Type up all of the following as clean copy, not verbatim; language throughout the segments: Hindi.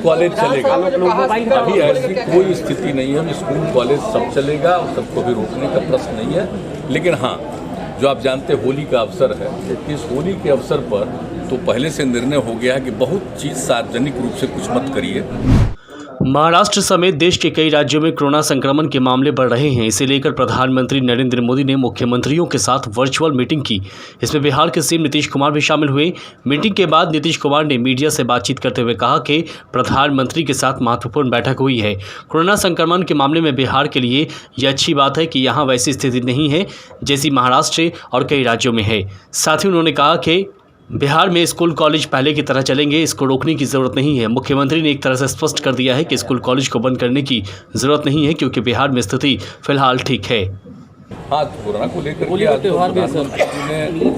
कॉलेज चलेगा। अभी ऐसी कोई स्थिति नहीं है, स्कूल कॉलेज सब चलेगा और सबको भी रोकने का प्रश्न नहीं है। लेकिन हाँ, जो आप जानते हैं होली का अवसर है, इस होली के अवसर पर तो पहले से निर्णय हो गया है कि बहुत चीज़ सार्वजनिक रूप से कुछ मत करिए। महाराष्ट्र समेत देश के कई राज्यों में कोरोना संक्रमण के मामले बढ़ रहे हैं। इसे लेकर प्रधानमंत्री नरेंद्र मोदी ने मुख्यमंत्रियों के साथ वर्चुअल मीटिंग की। इसमें बिहार के सीएम नीतीश कुमार भी शामिल हुए। मीटिंग के बाद नीतीश कुमार ने मीडिया से बातचीत करते हुए कहा कि प्रधानमंत्री के साथ महत्वपूर्ण बैठक हुई है। कोरोना संक्रमण के मामले में बिहार के लिए यह अच्छी बात है कि यहाँ वैसी स्थिति नहीं है जैसी महाराष्ट्र और कई राज्यों में है। साथ ही उन्होंने कहा कि बिहार में स्कूल कॉलेज पहले की तरह चलेंगे, इसको रोकने की ज़रूरत नहीं है। मुख्यमंत्री ने एक तरह से स्पष्ट कर दिया है कि स्कूल कॉलेज को बंद करने की ज़रूरत नहीं है क्योंकि बिहार में स्थिति फिलहाल ठीक है। हाँ, कोरोना को लेकर के आज प्रधानमंत्री ने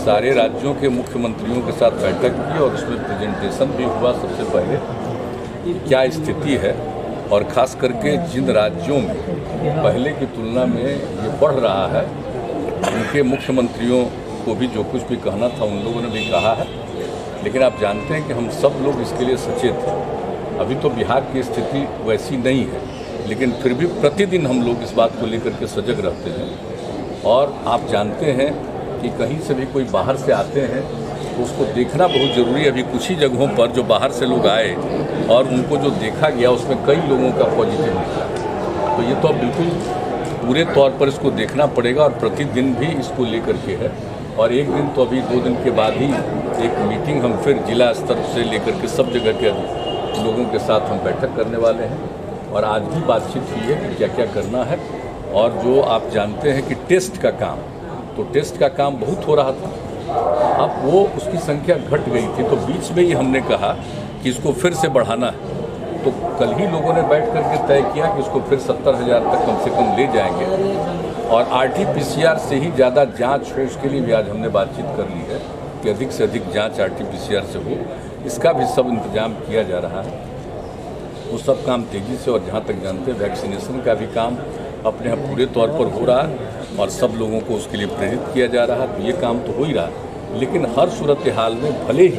सारे राज्यों के मुख्यमंत्रियों के साथ बैठक की और उसमें प्रेजेंटेशन भी हुआ। सबसे पहले क्या स्थिति है और ख़ास करके जिन राज्यों में पहले की तुलना में ये बढ़ रहा है, उनके मुख्यमंत्रियों को भी जो कुछ भी कहना था उन लोगों ने भी कहा है। लेकिन आप जानते हैं कि हम सब लोग इसके लिए सचेत हैं। अभी तो बिहार की स्थिति वैसी नहीं है, लेकिन फिर भी प्रतिदिन हम लोग इस बात को लेकर के सजग रहते हैं। और आप जानते हैं कि कहीं से भी कोई बाहर से आते हैं तो उसको देखना बहुत ज़रूरी है। अभी कुछ ही जगहों पर जो बाहर से लोग आए और उनको जो देखा गया उसमें कई लोगों का पॉजिटिव निकला। तो ये तो अब बिल्कुल पूरे तौर पर इसको देखना पड़ेगा और प्रतिदिन भी इसको लेकर के है। और एक दिन तो अभी 2 दिन के बाद ही एक मीटिंग हम फिर जिला स्तर से लेकर के सब जगह के लोगों के साथ हम बैठक करने वाले हैं। और आज भी बातचीत हुई है कि क्या क्या करना है। और जो आप जानते हैं कि टेस्ट का काम, तो टेस्ट का काम बहुत हो रहा था, अब वो उसकी संख्या घट गई थी। तो बीच में ही हमने कहा कि इसको फिर से बढ़ाना है। तो कल ही लोगों ने बैठ करके तय किया कि इसको फिर 70,000 तक कम से कम ले जाएंगे। और RT-PCR से ही ज़्यादा जांच हो, उसके लिए भी आज हमने बातचीत कर ली है कि अधिक से अधिक जांच RT-PCR से हो। इसका भी सब इंतजाम किया जा रहा है। वो सब काम तेज़ी से, और जहाँ तक जानते हैं वैक्सीनेशन का भी काम अपने यहाँ पूरे तौर पर हो रहा है और सब लोगों को उसके लिए प्रेरित किया जा रहा है। तो ये काम तो हो ही रहा है। लेकिन हर सूरत हाल में भले ही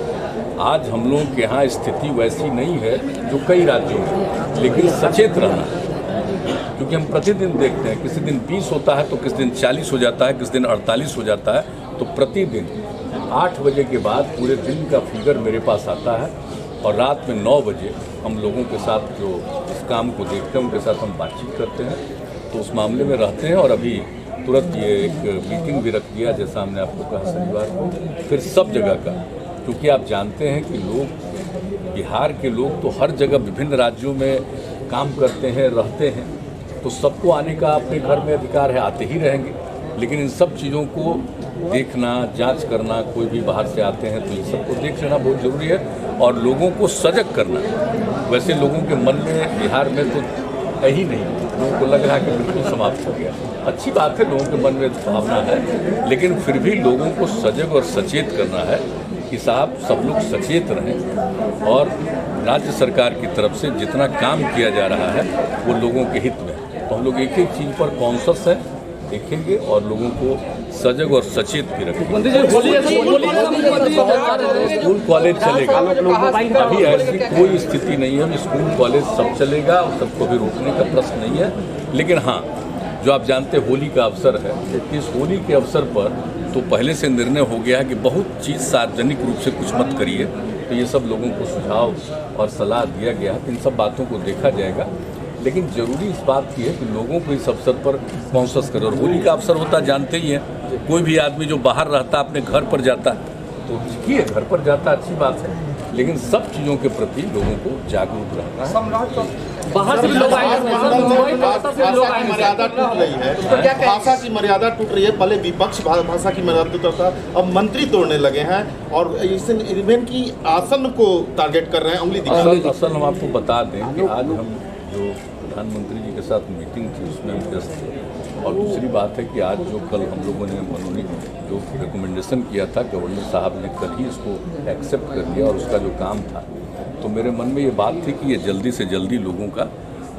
आज हम लोगों के यहाँ स्थिति वैसी नहीं है जो कई राज्यों में, लेकिन सचेत रहना है। क्योंकि हम प्रतिदिन देखते हैं, किसी दिन 20 होता है तो किसी दिन 40 हो जाता है, किसी दिन 48 हो जाता है। तो प्रतिदिन 8 बजे के बाद पूरे दिन का फिगर मेरे पास आता है और रात में 9 बजे हम लोगों के साथ जो इस काम को देखते हैं उनके साथ हम बातचीत करते हैं। तो उस मामले में रहते हैं। और अभी तुरंत ये एक मीटिंग भी रख दिया, जैसा हमने आपको कहा शनिवार को, फिर सब जगह का। क्योंकि आप जानते हैं कि लोग, बिहार के लोग तो हर जगह विभिन्न राज्यों में काम करते हैं, रहते हैं, तो सबको आने का अपने घर में अधिकार है, आते ही रहेंगे। लेकिन इन सब चीज़ों को देखना, जांच करना, कोई भी बाहर से आते हैं तो इन सबको देख लेना बहुत ज़रूरी है और लोगों को सजग करना। वैसे लोगों के मन में बिहार में तो है ही नहीं, लोगों को लग रहा है कि बिल्कुल समाप्त हो गया। अच्छी बात है, लोगों के मन में भावना है, लेकिन फिर भी लोगों को सजग और सचेत करना है कि साहब सब लोग सचेत रहें। और राज्य सरकार की तरफ से जितना काम किया जा रहा है वो लोगों के हित में, तो हम लोग एक एक चीज़ पर कॉन्शस है, देखेंगे और लोगों को सजग और सचेत भी रखेंगे। स्कूल कॉलेज चलेगा। अभी ऐसी कोई स्थिति नहीं है, स्कूल कॉलेज सब चलेगा और सबको भी रोकने का प्रश्न नहीं है। लेकिन हाँ, जो आप जानते हैं होली का अवसर है, इस होली के अवसर पर तो पहले से निर्णय हो गया है कि बहुत चीज़ सार्वजनिक रूप से कुछ मत करिए। तो ये सब लोगों को सुझाव और सलाह दिया गया है। इन सब बातों को देखा जाएगा। लेकिन ज़रूरी इस बात की है कि लोगों को इस अवसर पर कॉन्शस करें। और होली का अवसर होता जानते ही हैं, कोई भी आदमी जो बाहर रहता अपने घर पर जाता तो ठीक है, घर पर जाता अच्छी बात है, लेकिन सब चीज़ों के प्रति लोगों को जागरूक रहना है। बाहर से भी लोग आएंगे, मर्यादा टूट रही है, भाषा की मर्यादा टूट रही है। पहले विपक्ष भाषा की मर्यादा टूट रहा था, अब मंत्री तोड़ने लगे हैं और इवेंट की आसन को टारगेट कर रहे हैं, उंगली दिखा। असल हम आपको बता दें कि आज हम जो प्रधानमंत्री जी के साथ मीटिंग थी उसमें हम व्यस्त थे। और दूसरी बात है कि आज जो कल हम लोगों ने मनोनीत जो रिकमेंडेशन किया था, गवर्नर साहब ने कल ही इसको एक्सेप्ट कर लिया और उसका जो काम था, तो मेरे मन में ये बात थी कि ये जल्दी से जल्दी लोगों का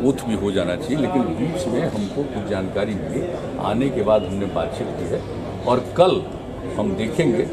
ओथ भी हो जाना चाहिए। लेकिन बीच में हमको कुछ जानकारी मिली, आने के बाद हमने बातचीत की है और कल हम देखेंगे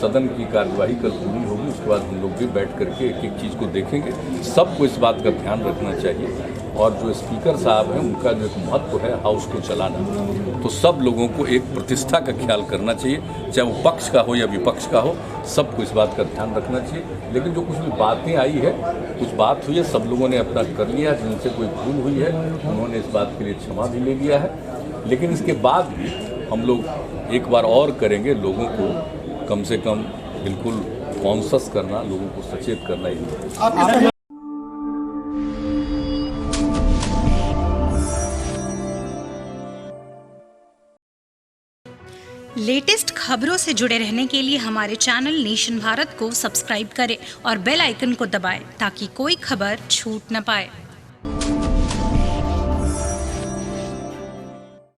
सदन की कार्यवाही कल पूरी होगी, उसके बाद हम लोग भी बैठ करके एक एक चीज़ को देखेंगे। सबको इस बात का ध्यान रखना चाहिए और जो स्पीकर साहब हैं उनका जो एक महत्व है हाउस को चलाना, तो सब लोगों को एक प्रतिष्ठा का ख्याल करना चाहिए, चाहे वो पक्ष का हो या विपक्ष का हो, सबको इस बात का ध्यान रखना चाहिए। लेकिन जो कुछ भी बातें आई है, कुछ बात हुई है, सब लोगों ने अपना कर लिया, जिनसे कोई भूल हुई है उन्होंने इस बात के लिए क्षमा भी ले लिया है। लेकिन इसके बाद भी हम लोग एक बार और करेंगे, लोगों को कम से कम बिल्कुल कॉन्शस करना, लोगों को सचेत करना ही। लेटेस्ट खबरों से जुड़े रहने के लिए हमारे चैनल नेशन भारत को सब्सक्राइब करें और बेल आइकन को दबाएं ताकि कोई खबर छूट न पाए।